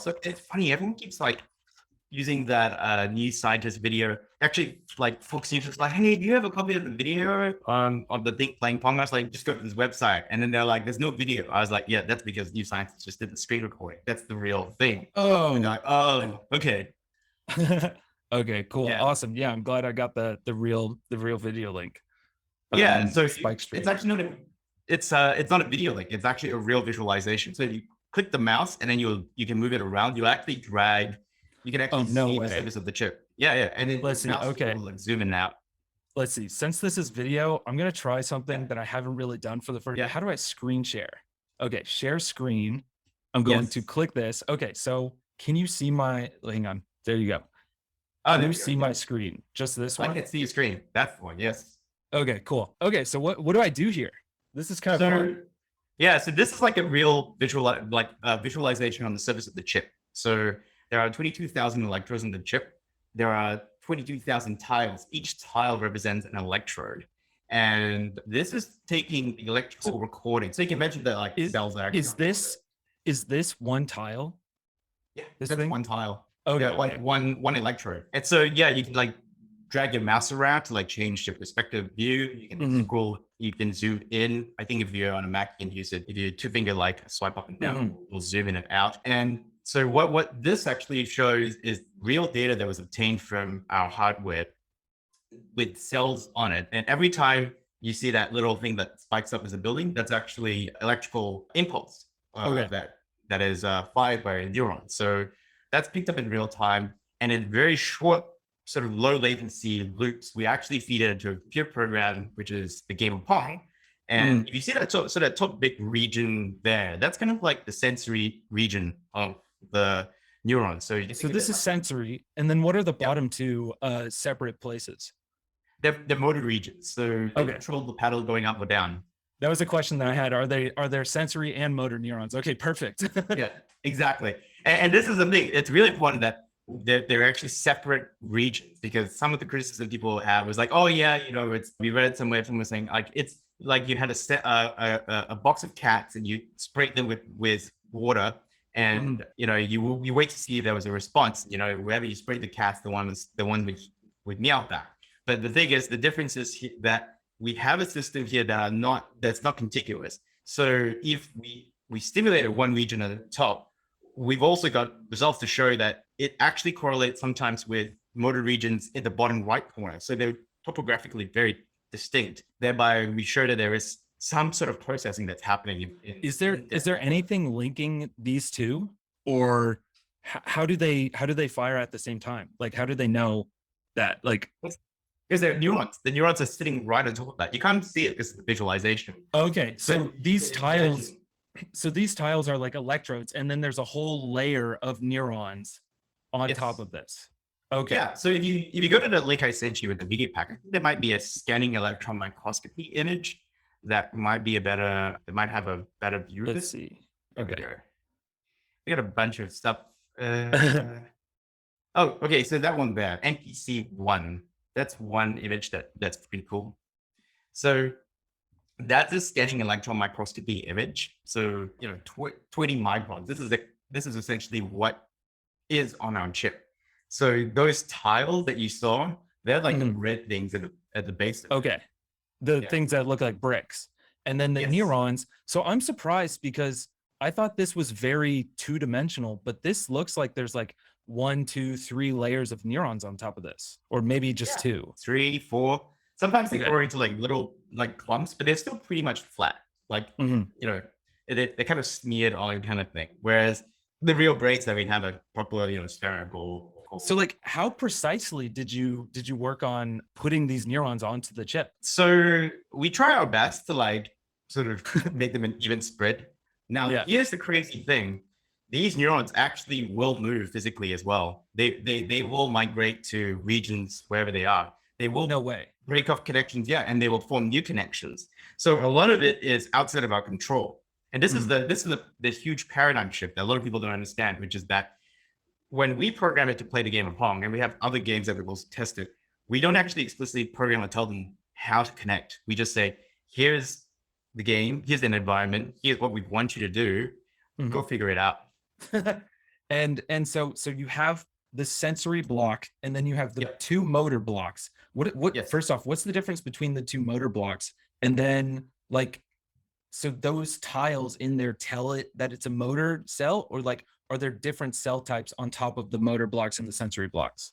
So it's funny, everyone keeps like using that new scientist video. Actually, like Fox News was like, "Hey, do you have a copy of the video of the thing playing Pong?" I was like, "Just go to this website." And then they're like, "There's no video." I was like, "Yeah, that's because new scientists just did the screen recording. That's the real thing." And they're Oh, like, "Oh, okay, okay, cool. yeah, Awesome. Yeah, I'm glad I got the real video link. yeah." So Spike it's Stream. actually not a it's not a video link. It's actually a real visualization. So you click the mouse and then you can move it around. You actually drag. You can Oh, actually no see the way. surface of the chip. Yeah, yeah. And then Let's the see. mouse Okay. will like zoom in out. Let's see. Since this is video, I'm gonna try Yeah, something that I haven't really done for the first. yeah, How do I screen share? Okay, share screen. I'm going to yes. click this. Okay, so can you see my hang on. There you go. Oh, Can there you we go. see Yeah. my screen? Just this I one? can see your screen. That's the one. Yes. Okay, cool. Okay, so what do I do here? This is kind of So fun. yeah, so this is like a real visualization on the surface of the chip. So there are 22,000 electrodes in the chip. There are 22,000 tiles. Each tile represents an electrode. And this is taking the electrical So recording. So you can mention that like is cells are actually is on top of it. this one tile? Yeah, This that's thing? one tile. Yeah, Okay, like okay. one electrode. And so yeah, you can like drag your mouse around to like change your perspective view. You can Mhm, scroll, you can zoom in. I think if you're on a Mac, you can use it. If you two finger like swipe up and down, mhm. we'll zoom in and out. And so what this actually shows is real data that was obtained from our hardware with cells on it. And every time you see that little thing that spikes up as a building, that's actually electrical impulse Okay. that is fired by a neuron. So that's picked up in real time, and in very short, sort of low latency loops, we actually feed it into a computer program, which is the game of Pong. And Mhm. if you see that so that top big region there, that's kind of like the sensory region of the neuron. So you can So think of this it is like, sensory, and then what are the yeah, bottom two separate places? they're motor regions. So they Okay. control the paddle going up or down. That was a question that I had. Are there sensory and motor neurons? Okay, perfect. Yeah, exactly. And this is the thing. It's really important that they're actually separate regions, because some of the criticism people have was like, oh yeah, it's we read it somewhere, someone was saying like it's like you had a box of cats and you sprayed them with water, Mhm. and you wait to see if there was a response. Wherever you sprayed the cats, the one with meow back. But the thing is, the difference is that we have a system here that's not contiguous. So if we stimulated one region at the top, we've also got results to show that it actually correlates sometimes with motor regions in the bottom right corner. So they're topographically very distinct. Thereby, we show that there is some sort of processing that's happening in Is that there network. anything linking these two, or how do they fire at the same time? Like, how do they know that? Like, Because they're neurons. The neurons are sitting right on top of that. You can't see it because of the visualization. okay, But so these tiles, imagine, so these tiles are like electrodes, and then there's a whole layer of neurons on top yes. of this. Okay, Yeah. So if you go to the link I sent you with the media pack, I think there might be a scanning electron microscopy image that might be that might have a better view of let's it. see. There we Okay. go. We got a bunch of stuff. Oh, okay. So that one there, NPC1. That's one image that's pretty cool. So that's a scanning electron microscopy image. So 20 microns. This is essentially what is on our chip. So those tiles that you saw, they're like the Mhm. red things at the base of it. Okay. The Yeah. things that look like bricks. And then the Yes. neurons. So I'm surprised because I thought this was very two-dimensional, but this looks like there's like one, two, three layers of neurons on top of this, or maybe just Yeah. two. 3, 4. Sometimes they Okay. grow into like little like clumps, but they're still pretty much flat. Like, Mhm. you know, they're kind of smeared on kind of thing. Whereas the real braids that we have a proper, spherical. So like how precisely did you work on putting these neurons onto the chip? So we try our best to like sort of make them an even spread. Now, Yeah. here's the crazy thing. These neurons actually will move physically as well. They will migrate to regions wherever they are. They No will way. break off connections, yeah, and they will form new connections. So a lot of it is outside of our control. And this is Mhm. the huge paradigm shift that a lot of people don't understand, which is that when we program it to play the game of Pong, and we have other games that we will test it, we don't actually explicitly program or tell them how to connect. We just say, here's the game, here's an environment, here's what we want you to do, go Mhm. figure it out. And so you have the sensory block, and then you have the Yep. two motor blocks. What Yes. first off, what's the difference between the two motor blocks? And then like, so those tiles in there tell it that it's a motor cell, or like, are there different cell types on top of the motor blocks and the sensory blocks?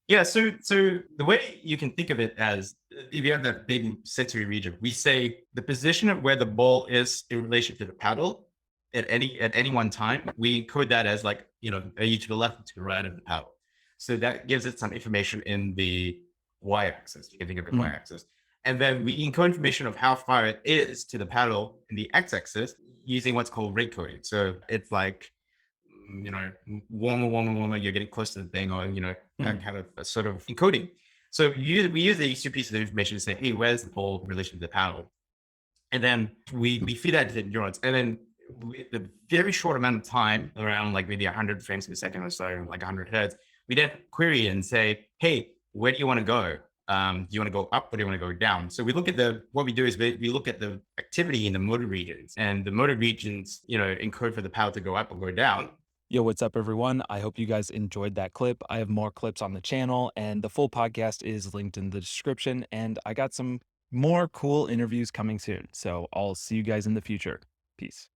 Yeah, so the way you can think of it as if you have that big sensory region, we say the position of where the ball is in relation to the paddle at any one time, we encode that as like, are you to the left or to the right of the paddle? So that gives it some information in the y-axis. You can think of it Mm, y-axis. And then we encode information of how far it is to the paddle in the x-axis using what's called rate coding. So it's like warmer, you're getting close to the thing, or, that mm. kind of sort of encoding. So we use these two pieces of information to say, hey, where's the ball in relation to the paddle? And then we feed that to the neurons. And then with the very short amount of time, around like maybe 100 frames per second or so, like 100 hertz, we then query and say, hey, where do you want to go? Do you want to go up or do you want to go down? So we look at what we do is we look at the activity in the motor regions, and the motor regions, encode for the power to go up or go down. Yo, what's up, everyone? I hope you guys enjoyed that clip. I have more clips on the channel, and the full podcast is linked in the description. And I got some more cool interviews coming soon. So I'll see you guys in the future. Peace.